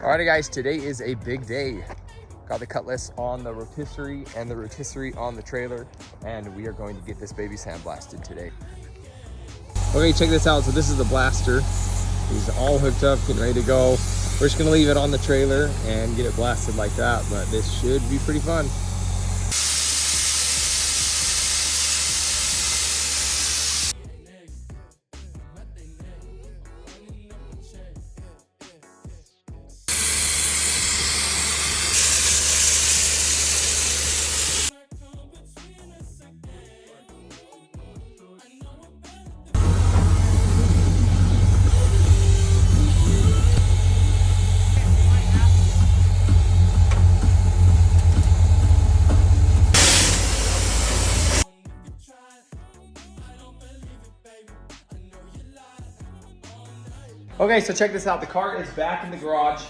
Alrighty guys, today is a big day. Got the Cutlass on the rotisserie and the rotisserie on the trailer, and we are going to get this baby sandblasted today. Okay, check this out. So this is the blaster. He's all hooked up, getting ready to go. We're just gonna leave it on the trailer and get it blasted like that, but this should be pretty fun. Okay, so check this out. The car is back in the garage.